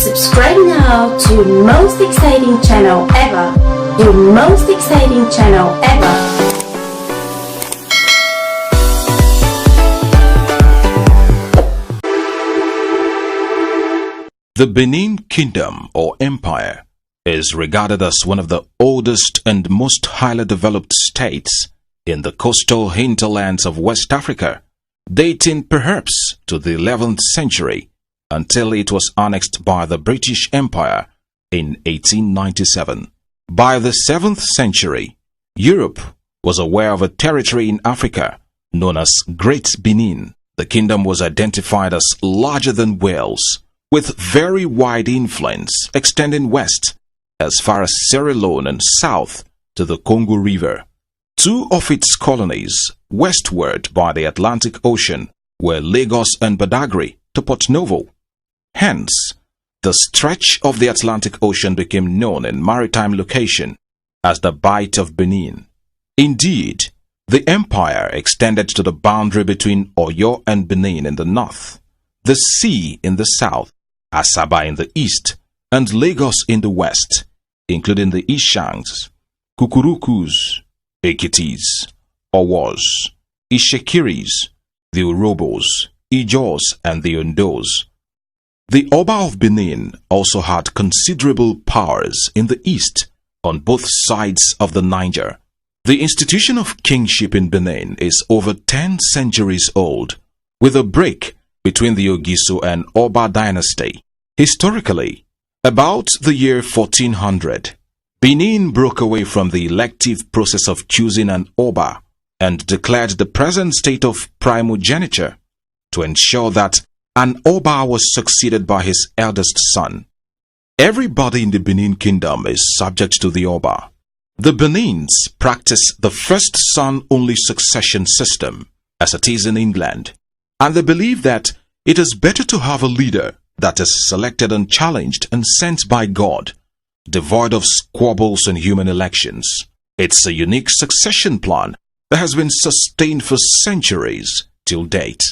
Subscribe now to most exciting channel ever. Your most exciting channel ever. The Benin Kingdom or Empire is regarded as one of the oldest and most highly developed states in the coastal hinterlands of West Africa, dating perhaps to the 11th century until it was annexed by the British Empire in 1897. By the 7th century, Europe was aware of a territory in Africa known as Great Benin. The kingdom was identified as larger than Wales, with very wide influence extending west as far as Sierra Leone and south to the Congo River. Two of its colonies westward by the Atlantic Ocean were Lagos and Badagry to Port Novo. Hence, the stretch of the Atlantic Ocean became known in maritime location as the Bight of Benin. Indeed, the empire extended to the boundary between Oyo and Benin in the north, the sea in the south, Asaba in the east, and Lagos in the west, including the Ishangs, Kukurukus, Ekitis, Owos, Ishekiris, the Urobos, Ijos, and the Ondos. The Oba of Benin also had considerable powers in the east on both sides of the Niger. The institution of kingship in Benin is over 10 centuries old, with a break between the Ogiso and Oba dynasty. Historically, about the year 1400, Benin broke away from the elective process of choosing an Oba and declared the present state of primogeniture to ensure that an Oba was succeeded by his eldest son. Everybody in the Benin kingdom is subject to the Oba. The Benins practice the first son-only succession system, as it is in England, and they believe that it is better to have a leader that is selected and challenged and sent by God, devoid of squabbles and human elections. It's a unique succession plan that has been sustained for centuries till date.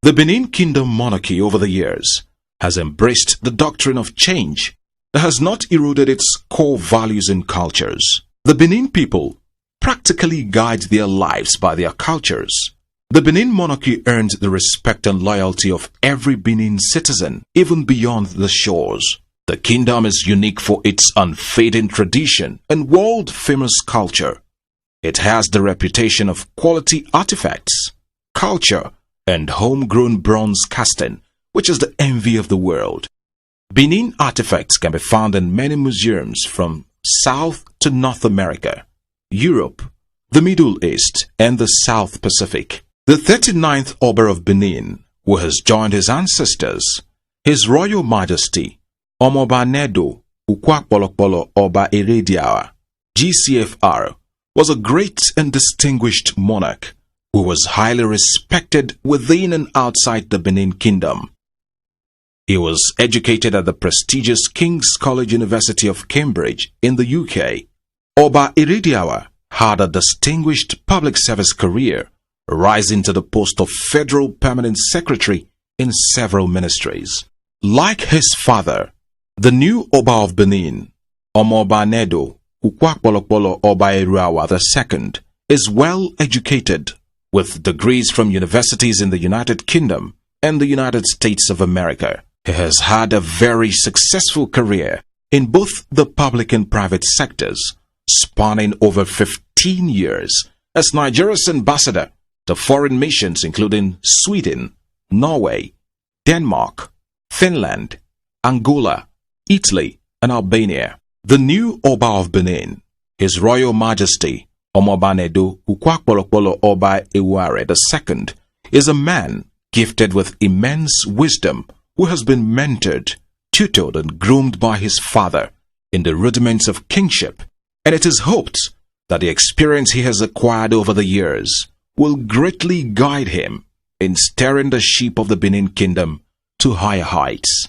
The Benin Kingdom monarchy over the years has embraced the doctrine of change that has not eroded its core values and cultures. The Benin people practically guide their lives by their cultures. The Benin monarchy earned the respect and loyalty of every Benin citizen, even beyond the shores. The kingdom is unique for its unfading tradition and world-famous culture. It has the reputation of quality artifacts, culture, and homegrown bronze casting, which is the envy of the world. Benin artifacts can be found in many museums from South to North America, Europe, the Middle East, and the South Pacific. The 39th Oba of Benin, who has joined his ancestors, His Royal Majesty, Omoba Nedo Ukwakpolokpolo Oba Erediawa, GCFR, was a great and distinguished monarch who was highly respected within and outside the Benin Kingdom. He was educated at the prestigious King's College University of Cambridge in the UK. Oba Erediawa had a distinguished public service career, rising to the post of Federal Permanent Secretary in several ministries. Like his father, the new Oba of Benin, Omoba Nedo Ukwakpolokpolo Oba Erediawa II, is well educated with degrees from universities in the United Kingdom and the United States of America. He has had a very successful career in both the public and private sectors, spanning over 15 years as Nigeria's ambassador to foreign missions including Sweden, Norway, Denmark, Finland, Angola, Italy, and Albania. The new Oba of Benin, His Royal Majesty Omoba Nedo Ukwakpolokpolo Oba Eware II, is a man gifted with immense wisdom who has been mentored, tutored, and groomed by his father in the rudiments of kingship, and it is hoped that the experience he has acquired over the years will greatly guide him in steering the ship of the Benin Kingdom to higher heights.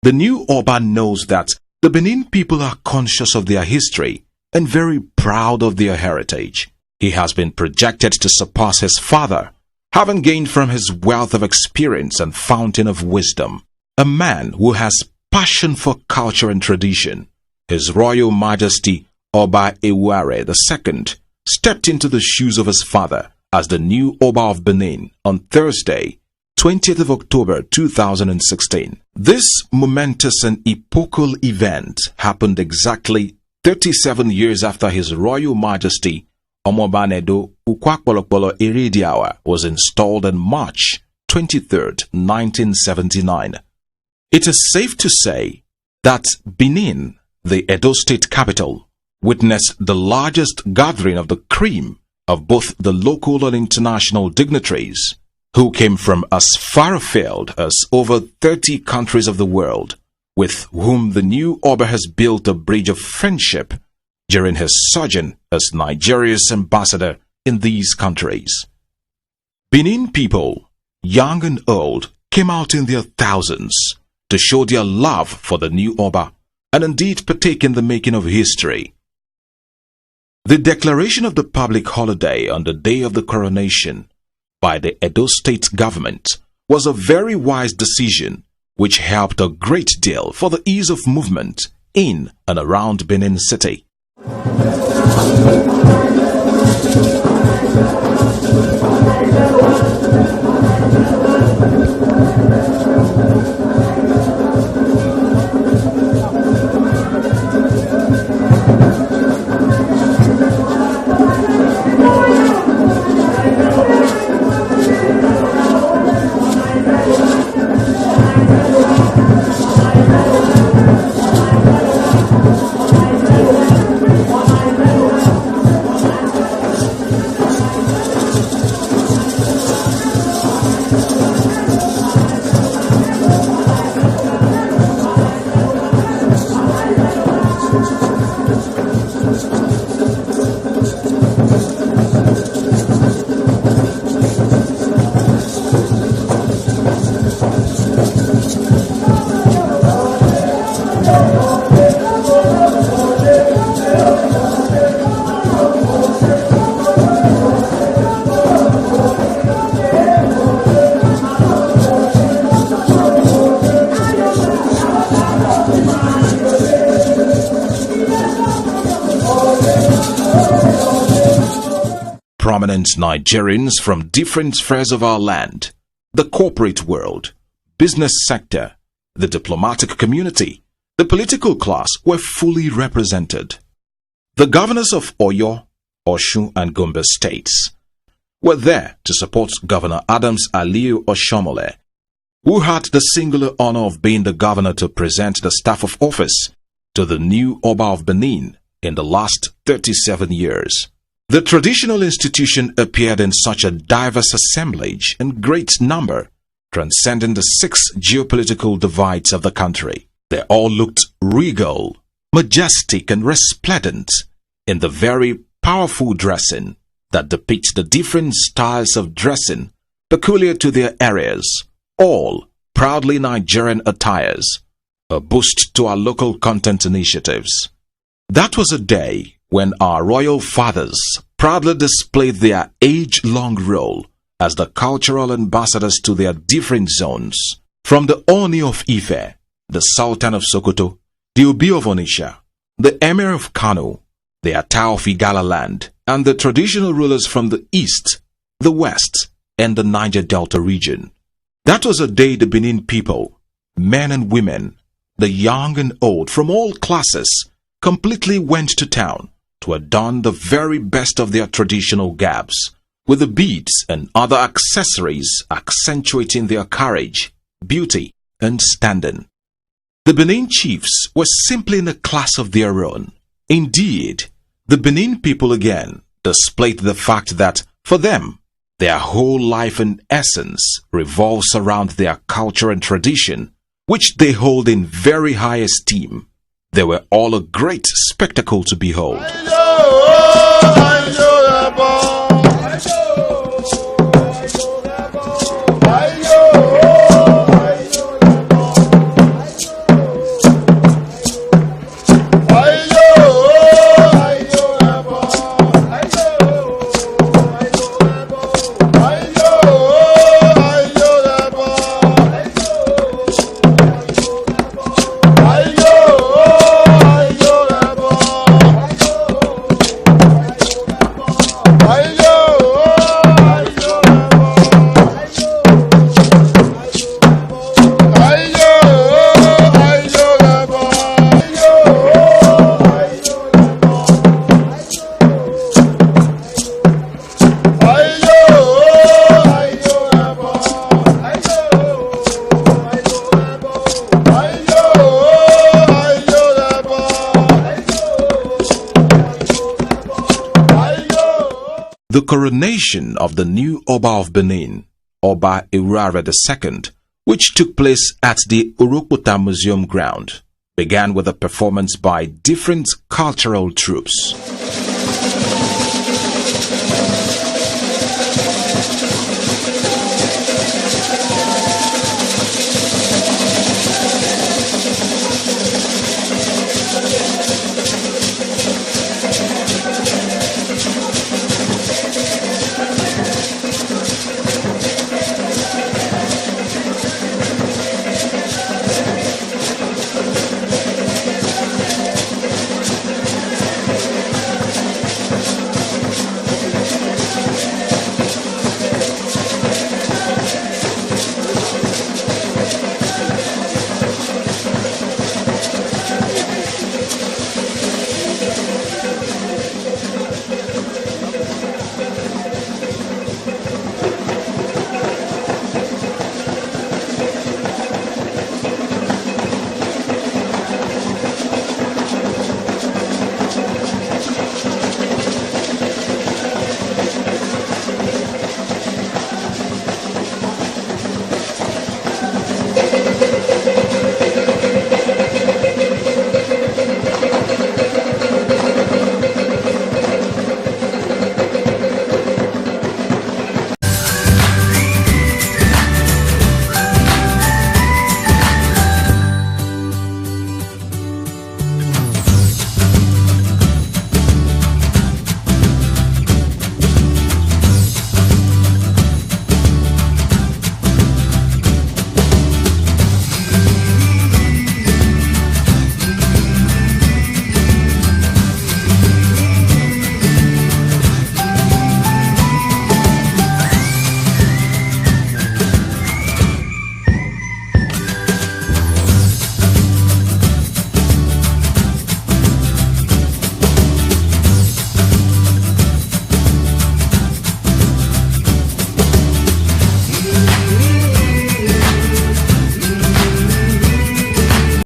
The new Oba knows that the Benin people are conscious of their history and very proud of their heritage. He has been projected to surpass his father, having gained from his wealth of experience and fountain of wisdom. A man who has passion for culture and tradition, His Royal Majesty Oba Ewuare II stepped into the shoes of his father as the new Oba of Benin on Thursday, 20th of October 2016. This momentous and epochal event happened exactly 37 years after His Royal Majesty Omobanedo Ukwakpolokpolo Iridiawa was installed on March 23rd, 1979. It is safe to say that Benin, the Edo State capital, witnessed the largest gathering of the cream of both the local and international dignitaries who came from as far afield as over 30 countries of the world, with whom the new Oba has built a bridge of friendship during his sojourn as Nigeria's ambassador in these countries. Benin people, young and old, came out in their thousands to show their love for the new Oba and indeed partake in the making of history. The declaration of the public holiday on the day of the coronation by the Edo State government was a very wise decision which helped a great deal for the ease of movement in and around Benin City. Prominent Nigerians from different spheres of our land, the corporate world, business sector, the diplomatic community, the political class were fully represented. The governors of Oyo, Osun, and Gombe states were there to support Governor Adams Aliyu Oshomole, who had the singular honor of being the governor to present the staff of office to the new Oba of Benin in the last 37 years. The traditional institution appeared in such a diverse assemblage in great number, transcending the 6 geopolitical divides of the country. They all looked regal, majestic, and resplendent in the very powerful dressing that depicts the different styles of dressing peculiar to their areas, all proudly Nigerian attires, a boost to our local content initiatives. That was a day when our royal fathers proudly displayed their age-long role as the cultural ambassadors to their different zones, from the Oni of Ife, the Sultan of Sokoto, the Obi of Onitsha, the Emir of Kano, the Ata of Igala land, and the traditional rulers from the east, the west, and the Niger Delta region. That was a day the Benin people, men and women, the young and old from all classes, completely went to town to adorn the very best of their traditional garbs, with the beads and other accessories accentuating their courage, beauty, and standing. The Benin chiefs were simply in a class of their own. Indeed, the Benin people again displayed the fact that, for them, their whole life and essence revolves around their culture and tradition, which they hold in very high esteem. They were all a great spectacle to behold. The coronation of the new Oba of Benin, Oba Irara II, which took place at the Urukputa Museum ground, began with a performance by different cultural troupes.